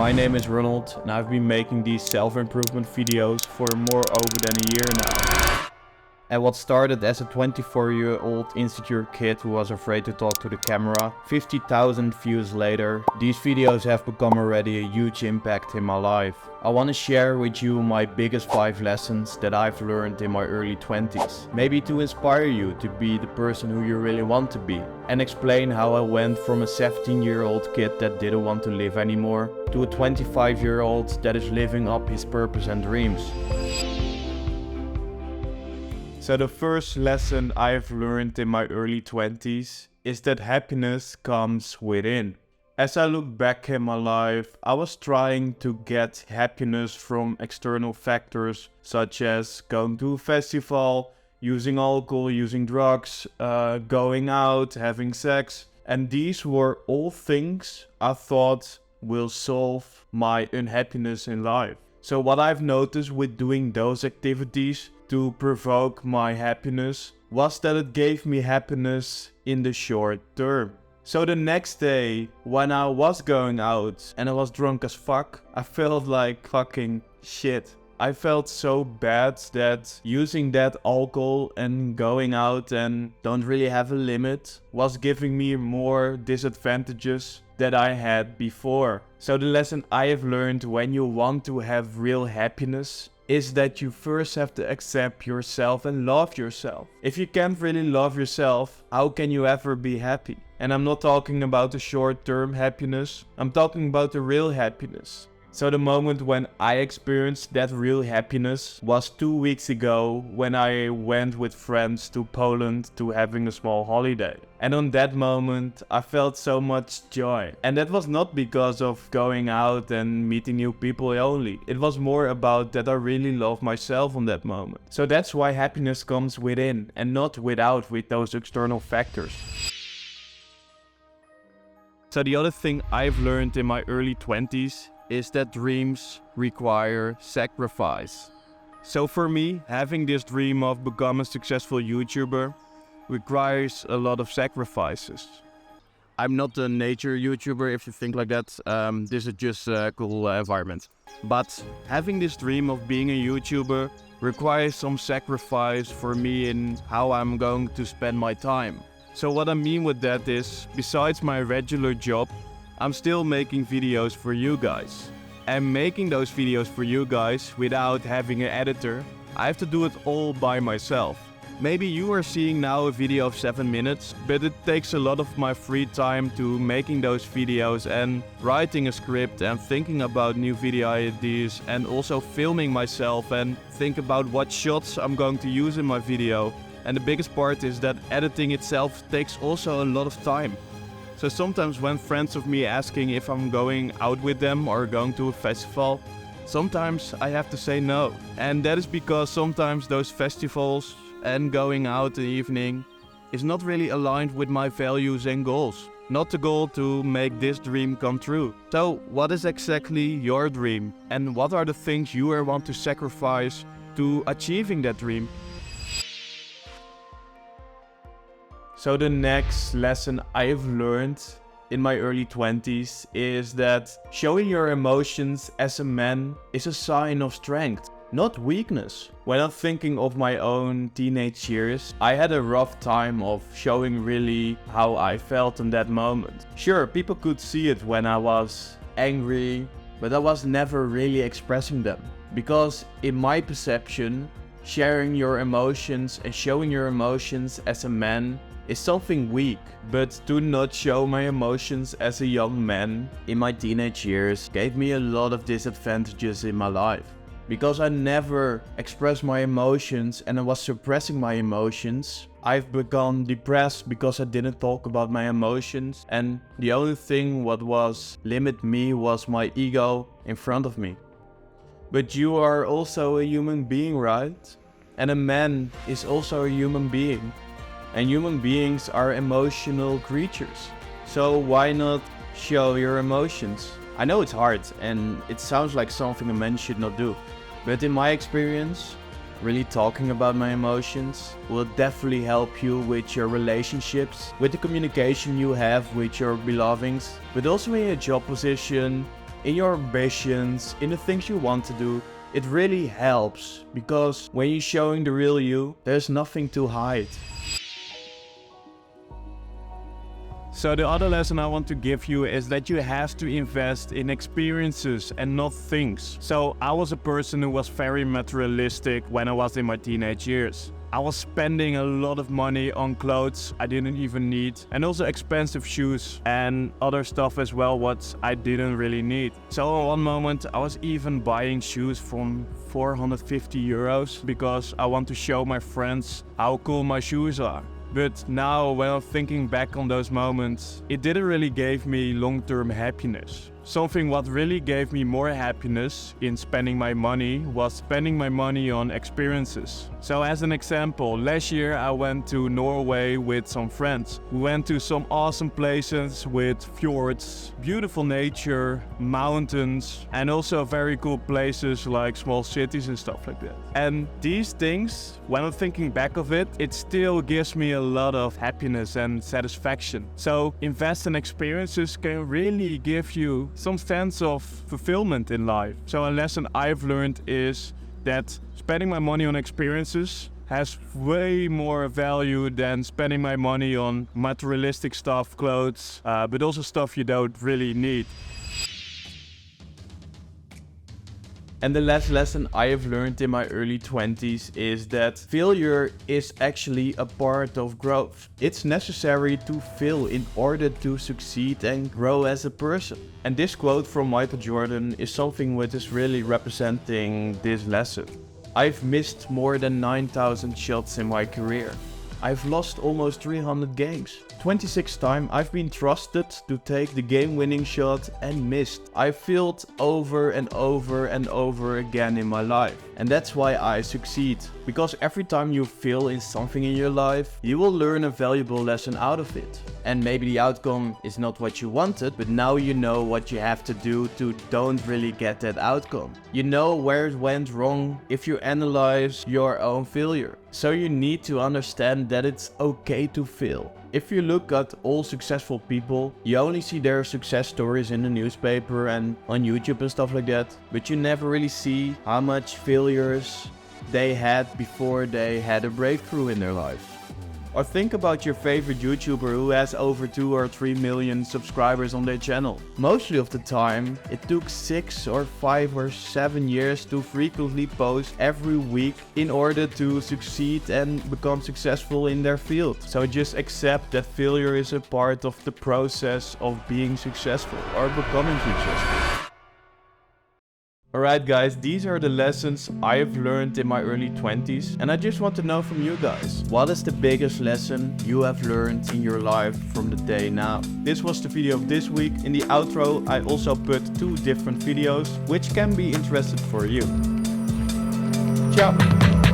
My name is Ronald and I've been making these self-improvement videos for more over than a year now. And what started as a 24-year-old insecure kid who was afraid to talk to the camera, 50,000 views later, these videos have become already a huge impact in my life. I want to share with you my biggest 5 lessons that I've learned in my early 20s. Maybe to inspire you to be the person who you really want to be. And explain how I went from a 17-year-old kid that didn't want to live anymore to a 25-year-old that is living up his purpose and dreams. So the first lesson I've learned in my early 20s is that happiness comes within. As I look back in my life, I was trying to get happiness from external factors such as going to a festival, using alcohol, using drugs, going out, having sex. And these were all things I thought will solve my unhappiness in life. So what I've noticed with doing those activities to provoke my happiness was that it gave me happiness in the short term. So the next day, when I was going out and I was drunk as fuck, I felt like fucking shit. I felt so bad that using that alcohol and going out and don't really have a limit was giving me more disadvantages that I had before. So the lesson I have learned when you want to have real happiness is that you first have to accept yourself and love yourself. If you can't really love yourself, how can you ever be happy? And I'm not talking about the short-term happiness, I'm talking about the real happiness. So the moment when I experienced that real happiness was 2 weeks ago when I went with friends to Poland to having a small holiday. And on that moment I felt so much joy. And that was not because of going out and meeting new people only. It was more about that I really love myself on that moment. So that's why happiness comes within and not without with those external factors. So the other thing I've learned in my early 20s is that dreams require sacrifice. So for me, having this dream of becoming a successful YouTuber requires a lot of sacrifices. I'm not a nature YouTuber if you think like that. This is just a cool environment. But having this dream of being a YouTuber requires some sacrifice for me in how I'm going to spend my time. So what I mean with that is, besides my regular job, I'm still making videos for you guys. And making those videos for you guys without having an editor, I have to do it all by myself. Maybe you are seeing now a video of 7 minutes, but it takes a lot of my free time to making those videos and writing a script and thinking about new video ideas and also filming myself and think about what shots I'm going to use in my video. And the biggest part is that editing itself takes also a lot of time. So sometimes when friends of me asking if I'm going out with them or going to a festival, sometimes I have to say no. And that is because sometimes those festivals and going out in the evening is not really aligned with my values and goals. Not the goal to make this dream come true. So what is exactly your dream? And what are the things you want to sacrifice to achieving that dream? So the next lesson I've learned in my early 20s is that showing your emotions as a man is a sign of strength, not weakness. When I'm thinking of my own teenage years, I had a rough time of showing really how I felt in that moment. Sure, people could see it when I was angry, but I was never really expressing them. Because in my perception, sharing your emotions and showing your emotions as a man is something weak, but to not show my emotions as a young man in my teenage years gave me a lot of disadvantages in my life. Because I never expressed my emotions and I was suppressing my emotions, I've become depressed because I didn't talk about my emotions, and the only thing what was limit me was my ego in front of me. But you are also a human being, right? And a man is also a human being. And human beings are emotional creatures. So why not show your emotions? I know it's hard and it sounds like something a man should not do. But in my experience, really talking about my emotions will definitely help you with your relationships, with the communication you have with your belongings, but also in your job position, in your ambitions, in the things you want to do. It really helps, because when you're showing the real you, there's nothing to hide. So the other lesson I want to give you is that you have to invest in experiences and not things. So I was a person who was very materialistic when I was in my teenage years. I was spending a lot of money on clothes I didn't even need, and also expensive shoes and other stuff as well what I didn't really need. So at one moment I was even buying shoes from 450 euros because I want to show my friends how cool my shoes are. But now when I'm thinking back on those moments, it didn't really give me long-term happiness. Something what really gave me more happiness in spending my money was spending my money on experiences. So as an example, last year I went to Norway with some friends. We went to some awesome places with fjords, beautiful nature, mountains, and also very cool places like small cities and stuff like that. And these things, when I'm thinking back of it, it still gives me a lot of happiness and satisfaction. So invest in experiences can really give you some sense of fulfillment in life. So a lesson I've learned is that spending my money on experiences has way more value than spending my money on materialistic stuff, clothes, but also stuff you don't really need. And the last lesson I have learned in my early 20s is that failure is actually a part of growth. It's necessary to fail in order to succeed and grow as a person. And this quote from Michael Jordan is something which is really representing this lesson. I've missed more than 9,000 shots in my career. I've lost almost 300 games. 26 times I've been trusted to take the game-winning shot and missed. I failed over and over and over again in my life. And that's why I succeed. Because every time you fail in something in your life, you will learn a valuable lesson out of it. And maybe the outcome is not what you wanted, but now you know what you have to do to don't really get that outcome. You know where it went wrong if you analyze your own failure. So you need to understand that it's okay to fail. If you look at all successful people, you only see their success stories in the newspaper and on YouTube and stuff like that, but you never really see how much failures they had before they had a breakthrough in their life. Or think about your favorite YouTuber who has over 2 or 3 million subscribers on their channel. Mostly of the time, it took 6 or 5 or 7 years to frequently post every week in order to succeed and become successful in their field. So just accept that failure is a part of the process of being successful or becoming successful. Alright guys, these are the lessons I have learned in my early 20s, and I just want to know from you guys, what is the biggest lesson you have learned in your life from the day now? This was the video of this week. In the outro I also put 2 different videos which can be interesting for you. Ciao!